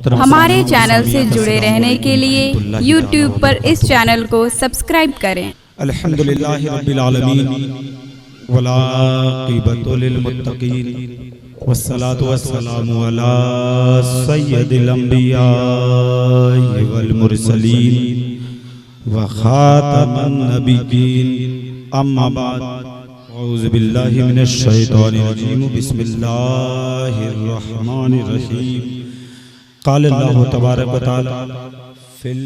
हमारे चैनल से जुड़े रहने के लिए YouTube पर इस चैनल को सब्सक्राइब करें। अल्हम्दुलिल्लाहि रब्बिल आलमीन वला क़ीबतु लिल मुत्तक़ीन वस्सलातु वस्सलामु अला सय्यदिल अंबिया वल मुरसलीन व खातमन नबिय्यीन अम्मा बाद औज़ु बिल्लाहि मिनश शैतानिर रजीम बिस्मिल्लाहिर रहमानिर रहीम क़ाल अल्लाहु तबारक व तआला फिल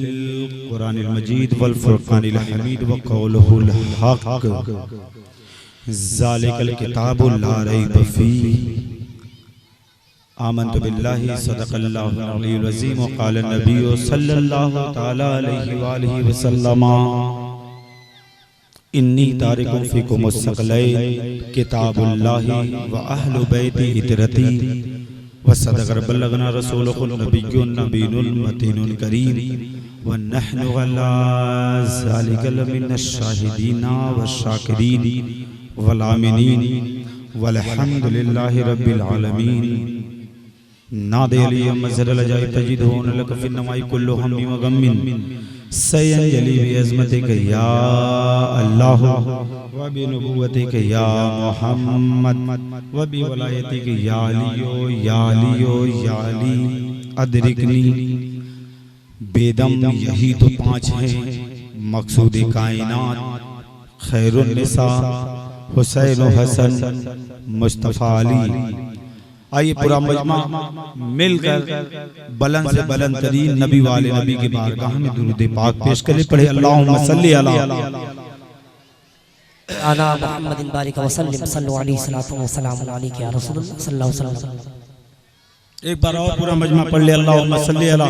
कुरानिल मजीद वल फुरक़ानिल हमीद व क़ौलुहुल हक़ ज़ालिकल किताबु ला रैब फ़ीह आमन्तु बिल्लाहि सदक़ल्लाहुल अलीयुल अज़ीम व क़ाल नबिय्यु सल्लल्लाहु तआला अलैहि व आलिहि व सल्लम इन्नी तारिकुम फ़ीकुम मुस्तक़लैन किताबुल्लाहि व अहलु बैति इतरती वसदक़ बल्लगना रसूलुहुन नबियुन नबीनुल मतीनुल करीम व नहनु अला ज़ालिका लमिनश शाहिदीना वश्शाकिरीन वल आमिनीन वल्हम्दुलिल्लाहि रब्बिल आलमीन। नादे अली मज़हर लजाई तजिदून लक फ़िन्नमाई कुल्लु हम्मी व गम्मिन सयंजली बिअज़मतिक या अल्लाह व बिनुबुव्वतिक या मुहम्मद व बिवलायतिक या अलियो या अली अदरिकनी। बेदम यही तो पांच हैं मकसूद कायनात खैरुन निसा हुसैन हसन मुस्तफ़ा अली। आइए पूरा मजमा मिलकर बुलंद से बुलंद तरीन नबी वाले नबी के बारगाह में दुरूद पाक पेश करें। पढ़े अल्लाहुम्मा सल्ली अला मुहम्मदिन बारिक व सल्लिम सल्लु अलैहि सलातु व सलाम अलैका या रसूलुल्लाह सल्लल्लाहु अलैहि वसल्लम। एक बार और पूरा मजमा पढ़ ले अल्लाहुम्मा सल्ली अला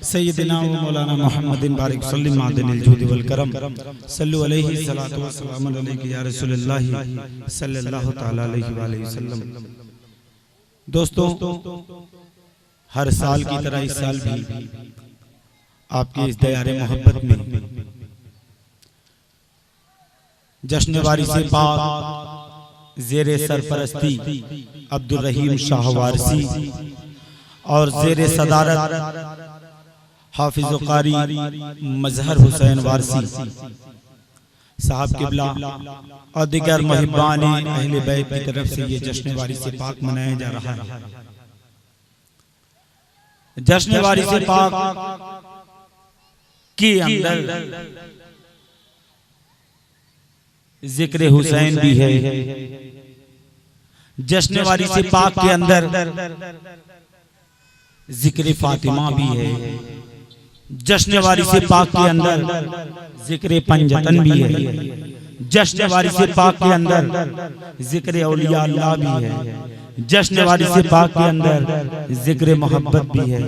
सय्यदिना व मौलाना मुहम्मदिन बारिक सल्लिम मादिनिल जूद वल करम सल्लु अलैहि सलातु व सलाम अलैका या रसूलुल्लाह सल्लल्लाहु तआला अलैहि व आलिहि वसल्लम। दोस्तों, हर साल की तरह इस साल भी आपके इस दयारे मोहब्बत में जश्न वारिस पाक ज़ेरे सरपरस्ती अब्दुल रहीम शाह वारसी और ज़ेरे सदारत हाफिज़ कारी मज़हर हुसैन वारसी साहब किबला और दिगर महिबान अहले बैत की तरफ से ये जश्न वारिस पाक मनाया जा रहा है। जश्न वारिस पाक के अंदर जिक्र हुसैन भी है, जश्न वारिस पाक के अंदर जिक्र फातिमा भी है, जश्न वारिस पाक के अंदर जिक्र पंजतन भी है, जश्न वारिस पाक के अंदर जिक्र औलिया अल्लाह भी है, जश्न वारिस पाक के अंदर जिक्र मोहब्बत भी है।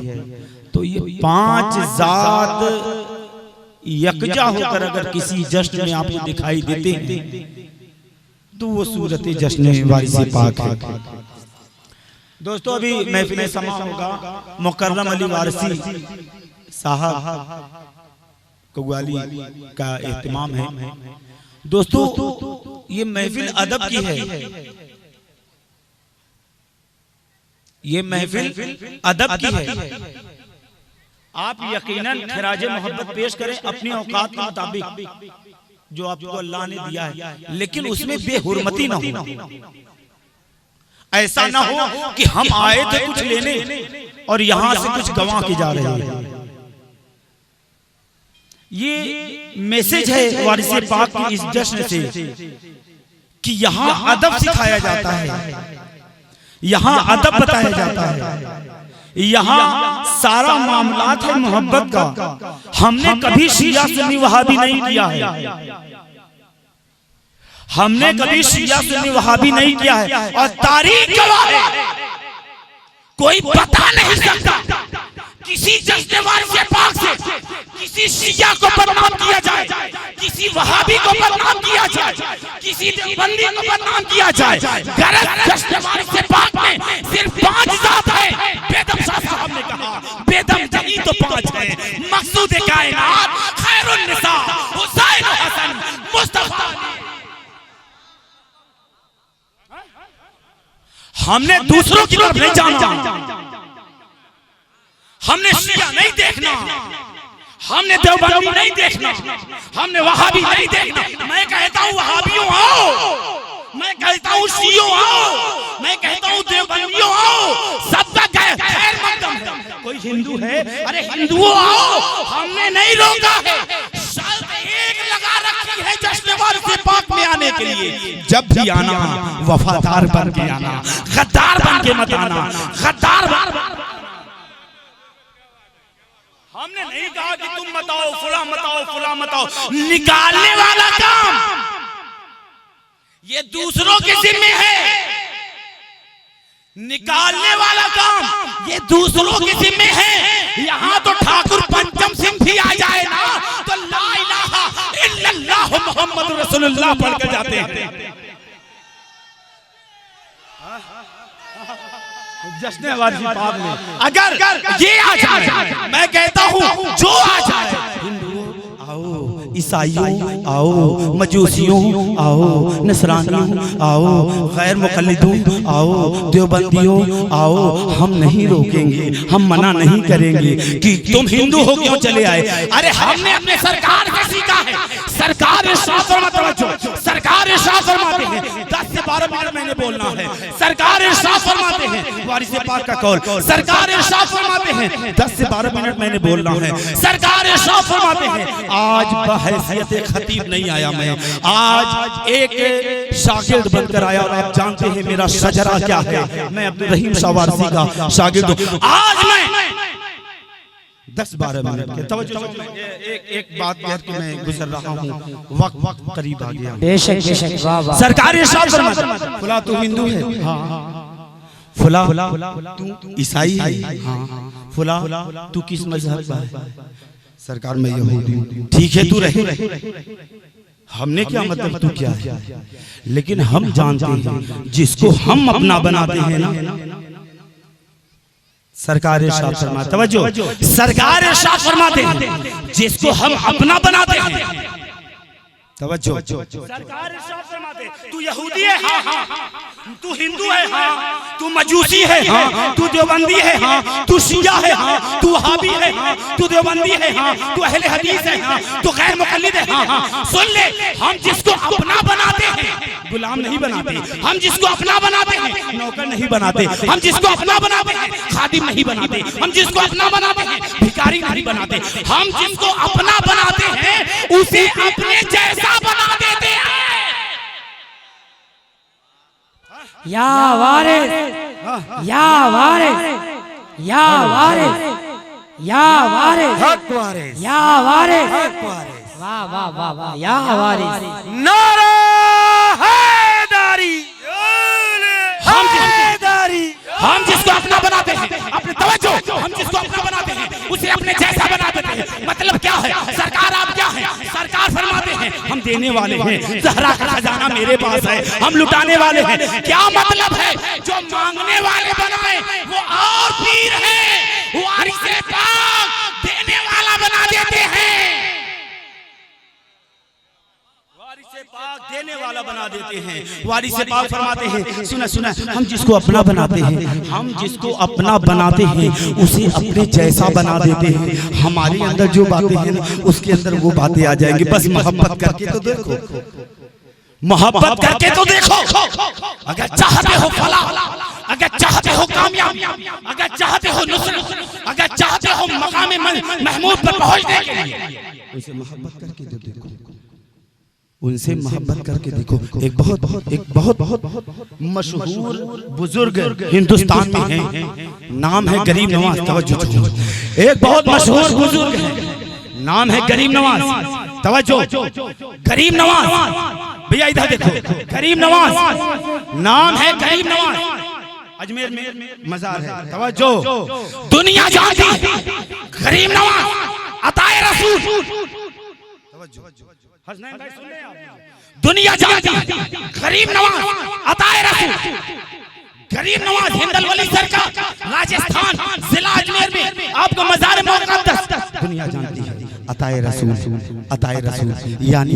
तो ये पांच जात यकजा होकर अगर किसी जश्न में आपको दिखाई देते हैं तो वो सूरत जश्न वारिस पाक है। दोस्तों, अभी महफिल समा होगा, मुकर्रम अली वारसी साहब कव्वाली का एहतमाम है। दोस्तों, ये महफिल अदब की है, ये महफिल अदब की है। आप यकीनन खिराजे मोहब्बत पेश करें अपनी औकात के मुताबिक जो आपको अल्लाह ने दिया है, लेकिन उसमें बेहुरमती ना हो। ऐसा ना हो कि हम आए थे कुछ लेने और यहां से कुछ गंवा के जा रहे हैं। ये मैसेज है वारिस पाक की इस जश्न से कि यहाँ अदब सिखाया जाता है, यहाँ अदब बताया जाता है, यहाँ सारा मामलात है मोहब्बत का। हमने कभी शिया सुन्नी वहाबी नहीं किया है, हमने कभी शिया सुन्नी वहाबी नहीं किया है और तारीख गवाह है, कोई बता नहीं सकता किसी जश्न वारिस पाक से किसी शिया को बदनाम किया जाए, किसी वहाबी को बदनाम किया जाए, किसी देवबंदी को बदनाम किया जाए। गरज जश्न वारिस पाक में सिर्फ पांच जात है। बेदम शाह साहब ने कहा बेदम यही तो पांच है, मकसूद कायनात खैरुन निसा हुसैन हसन मुस्तफा। हमने दूसरों की तरफ नहीं जाना, हमने शिया नहीं देखना, हमने देवबंदी नहीं देखना, हमने वहाबी नहीं देखना। मैं कहता हूँ वहाबियों आओ, मैं कहता हूँ शियों आओ, मैं कहता हूँ देवबंदियों आओ, सबका खैर मकदम है। कोई हिंदू है, अरे हिंदुओं आओ, हमने नहीं रोका है। शर्त एक लगा रखी है जश्न वारिस पाक में आने के लिए, जब भी आना वफादार बन के आना, गद्दार बन के मत आना, गद्दार बन। हमने नहीं कहा कि तुम मत आओ, फुला मत आओ, फुला मत आओ। निकालने वाला काम ये दूसरों के जिम्मे है, निकालने वाला काम ये दूसरों के जिम्मे है। यहाँ तो ठाकुर पंचम सिंह भी आ जाए ना तो ला इलाहा इल्लल्लाह मुहम्मद रसूलुल्लाह पढ़ कर जाते हैं। जश्न वारिस पाक में अगर ये आ जाए, मैं कहता हूँ जो आ जाए, हिंदुओं आओ, ईसाइयों आओ, मजूसियों आओ, नसरानियों आओ, गैर मुक़ल्लिदों आओ, देवबंदियों आओ, हम नहीं रोकेंगे, हम मना नहीं करेंगे कि तुम हिंदू हो क्यों चले आए। अरे हमने अपने सरकार से सीखा है, सरकार इरशाद फरमाती है, सरकार इरशाद फरमाते हैं 10 से 12 मिनट मैंने बोलना है। सरकार इरशाद फरमाते हैं वारिस पाक का कौल, सरकार इरशाद फरमाते हैं 10 से 12 मिनट मैंने बोलना है। सरकार इरशाद फरमाते हैं आज बहैसियत खतीब नहीं आया मैं, आज एक शागिर्द बनकर आया। और आप जानते हैं मेरा शजरा क्या है, मैं अब्दुल रहीम शाह वारसी का शागिर्द हूं। आज मैं 10-12 मिनट के तवज्जो एक बात कह के मैं गुजर रहा हूँ, वक्त करीब आ गया। बेशक बेशक, वाह वाह। सरकार इरशाद फरमाते हैं फुला तू हिंदू है, हाँ, फुला तू ईसाई है, हाँ, फुला तू किस मजहब का है, सरकार में यहूदी हूं। ठीक है तू रहे, हमने क्या मतलब तू क्या है, लेकिन हम जानते हैं जिसको हम अपना बनाते हैं ना, सरकार इरशाद फरमाते, तवज्जो, सरकार इरशाद फरमाते हैं जिसको हम अपना बनाते हैं, तवज्जो, सरकार इरशाद फरमाते तू यहूदी है, हाँ हाँ, तू हिंदू है, हाँ, तू मजूसी है, हाँ, तू देवबंदी है, हाँ, तू शिया है, हाँ, तू वहाबी है, हाँ, तू देवबंदी है, हाँ, तू अहले हदीस है, हाँ, तू गैर मुक़ल्लिद है, हाँ हाँ। सुन ले, हम जिसको अपना बनाते हैं गुलाम नहीं बनाते, हम जिसको अपना बनाते हैं नौकर नहीं बनाते, हम जिसको अपना बनाते हैं खादिम नहीं बनाते, हम जिसको अपना बनाते हैं भिखारी नहीं बनाते, हम जिसको अपना बनाते हैं उसे अपने जैसा बना देते हैं। या वारिस, या वारिस, या वारिस, या वारिस, हक वारिस, या वारिस, हक वारिस, वाह वाह वाह वाह, या वारिस। नारा हैदरी, हम जिसको अपना बनाते हैं, अपने तवज्जो, हम जिसको अपना बनाते हैं उसे अपने जैसा बना देते हैं। मतलब क्या है, सरकार आप क्या है, सरकार फरमाते हैं हम देने वाले हैं, ज़हरा का खजाना मेरे पास है, हम लुटाने वाले हैं। क्या मतलब है, जो मांगने वाले बनाए वो और पीर है, वारिस पाक देने वाला बना देते हैं, पाक देने वाला बना देते हैं। वारिस पाक फरमाते हैं सुना सुना, हम जिसको अपना बनाते हैं, हम जिसको अपना बनाते हैं उसे अपने जैसा बना देते हैं। हमारे अंदर जो बातें हैं ना उसके अंदर वो बातें आ जाएंगी। बस मोहब्बत करके तो देखो, मोहब्बत करके तो देखो। अगर चाहते हो फला, अगर चाहते हो कामयाब, अगर चाहते हो नुसरत, अगर चाहते हो मकाम महमूद पर पहुंचने के लिए उसे मोहब्बत करके तो देखो, उनसे मोहब्बत करके देखो। एक बहुत मशहूर बुजुर्ग हिंदुस्तान में हैं, नाम है गरीब नवाज, तवज्जो, एक बहुत मशहूर बुजुर्ग है, नाम है गरीब नवाज, तवज्जो, गरीब नवाज, भैया इधर देखो, गरीब नवाज, नाम है गरीब नवाज, अजमेर में मजार है, तवज्जो, दुनिया जानती गरीब नवाज अताए रसूल, दुनिया जानती गरीब नवाज अताए रसूल, गरीब नवाज हिंदल वली सरकार राजस्थान जिला अजमेर में आपको मजार मुक़द्दस, दुनिया जानती है अताए रसूल, अताए रसूल यानी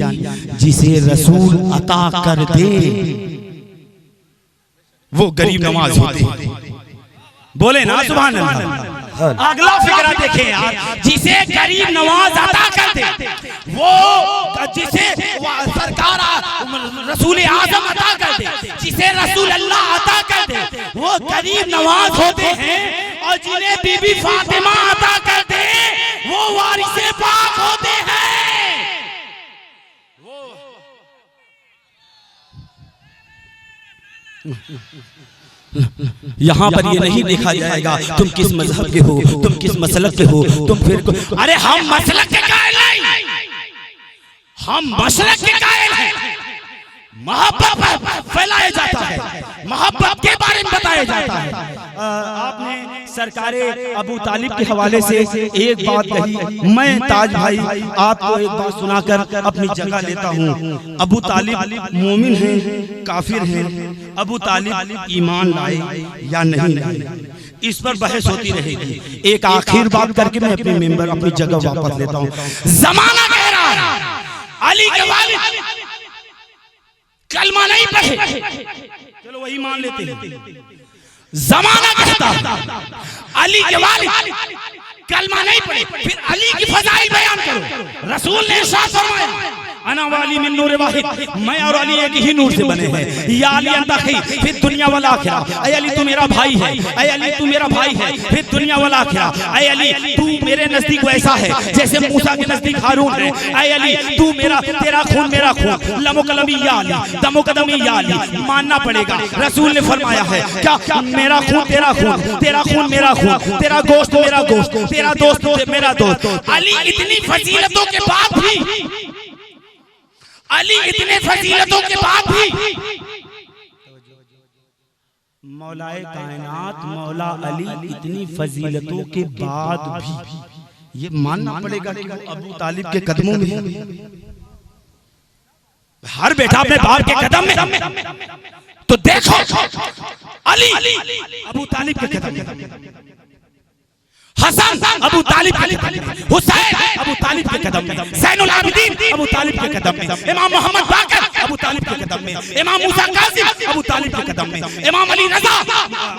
जिसे रसूल अता कर दे वो गरीब नवाज होते हैं। बोले ना सुभान अल्लाह, अगला फिक्रा देखें यार, जिसे गरीब नवाज अता कर दे, वो जिसे सरकार रसूल आजम अता कर दे, जिसे रसूल अल्लाह अता कर दे, वो गरीब नवाज होते हैं। और जिन्हें बीबी फातिमा अता कर दे, वो वारिसे पाक होते हैं। यहाँ पर ये नहीं देखा जाएगा तुम किस मजहब के हो, तुम किस मसलक के हो, तुम फिर अरे हम मसलक के कायल नहीं, हम मसलक के कायल हैं। मोहब्बत फैलाया जाता है, मोहब्बत के बारे में बताया जाता है। आपने सरकारे अबू तालिब के हवाले से एक बात कही, मैं ताज भाई आपको एक बात सुनाकर अपनी जगह लेता हूँ। अबू तालिब मोमिन हैं, काफिर हैं, अबू तालिब ईमान लाए या नहीं, इस पर बहस होती रहेगी। एक आखिर बात करके मैं अपने मेंबर अपनी जगह वापस लेता हूँ। जमाना कह रहा है अली के वालिद कलमा नहीं पढ़े, चलो वही मान लेते हैं। जमाना कहता अली के वालिद कलमा नहीं पढ़े, फिर अली की फजाइल बयान करो। रसूल ने इरशाद फरमाया अना वाली मिन नूर वाहिद, मैं और अली एक ही नूर से बने हैं। या अली अंता खी फिर दुनिया वाला आखिरा, ऐ अली तू मेरा भाई है, ऐ अली तू मेरा भाई है, फिर दुनिया वाला आखिरा। ऐ अली तू मेरे नजदीक वैसा है जैसे मूसा के नजदीक हारून है। ऐ अली तू मेरा, तेरा खून मेरा खून, लमो कलमी या अली, दमो कदमी या अली, मानना पड़ेगा। रसूल ने फरमाया है क्या मेरा खून तेरा खून, तेरा खून मेरा खून, तेरा गोश्त मेरा गोश्त, तेरा दोस्त मेरा दोस्त। अली इतनी फजीलतों के बाद भी, अली इतने फजीलतों के बाद भी, मौलाए कायनात मौला अली इतनी फजीलतों के बाद भी ये मानना पड़ेगा कि वो अबू तालिब के कदमों में। हर बेटा अपने बाप के कदम में, तो देखो अली अबू तालिब के कदम में, हसन अबू तालिब के कदम में, हुसैन अबू तालिब के कदम में, ज़ैनुल आबिदीन अबू तालिब के कदम में, इमाम मोहम्मद बाकर अबू तालिब के कदम में, इमाम मूसा कासिम अबू तालिब के कदम में, इमाम अली रज़ा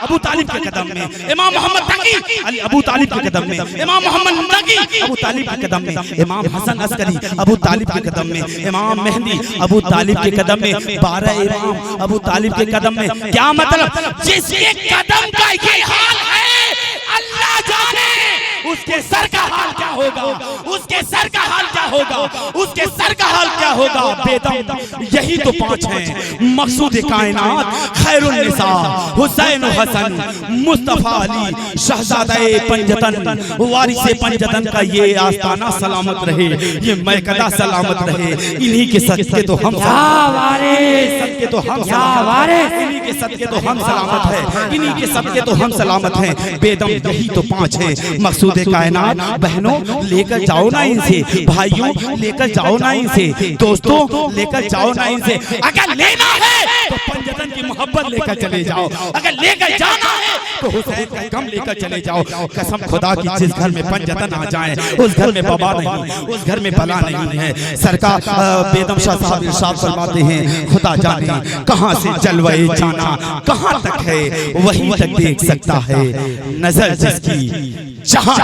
अबू तालिब के कदम में, इमाम मोहम्मद तकी अली अबू तालिब के कदम में, इमाम मोहम्मद तकी अबू तालिब के कदम में, इमाम हसन अस्करी अबू तालिब के कदम में, इमाम मेहदी अबू तालिब के कदम में, 12 इमाम अबू तालिब के कदम में। क्या मतलब, जिसके कदम का ये हाल है अल्लाह जाने उसके सर का हाल क्या होगा, उसके सर का हाल क्या होगा, उसके सर का हाल क्या होगा। बेदम यही तो 5 हैं, मकसूद कायनात खैरुल निसा, हुसैन हसन, मुस्तफा अली, शहजादे पंजतन, वारिसे पंजतन का ये आस्ताना सलामत रहे, ये मैकदा सलामत रहे। इन्हीं के सदके तो हम सदके तो हम इन्हीं के सदके तो हम सलामत है, इन्हीं के सदके तो हम सलामत हैं। बेदम यही तो 5 हैं, मकसूद कायनात। बहनों लेकर जाओ ना इनसे, भाइयों लेकर जाओ ना इनसे, दोस्तों लेकर जाओ ना इनसे। अगर लेना है तो पंजतन की मोहब्बत लेकर चले जाओ, अगर लेकर जाना है तो हुसैन का गम लेकर चले जाओ। कसम खुदा की जिस घर में पंजतन आ जाए उस घर में बबा नहीं, उस घर में बला नहीं है। सरकार बेदम शाह साहब इरशाद फरमाते हैं खुदा जाने कहां से जलवे जाना कहां तक है, वहीं तक देख सकता है नजर जिसकी जहां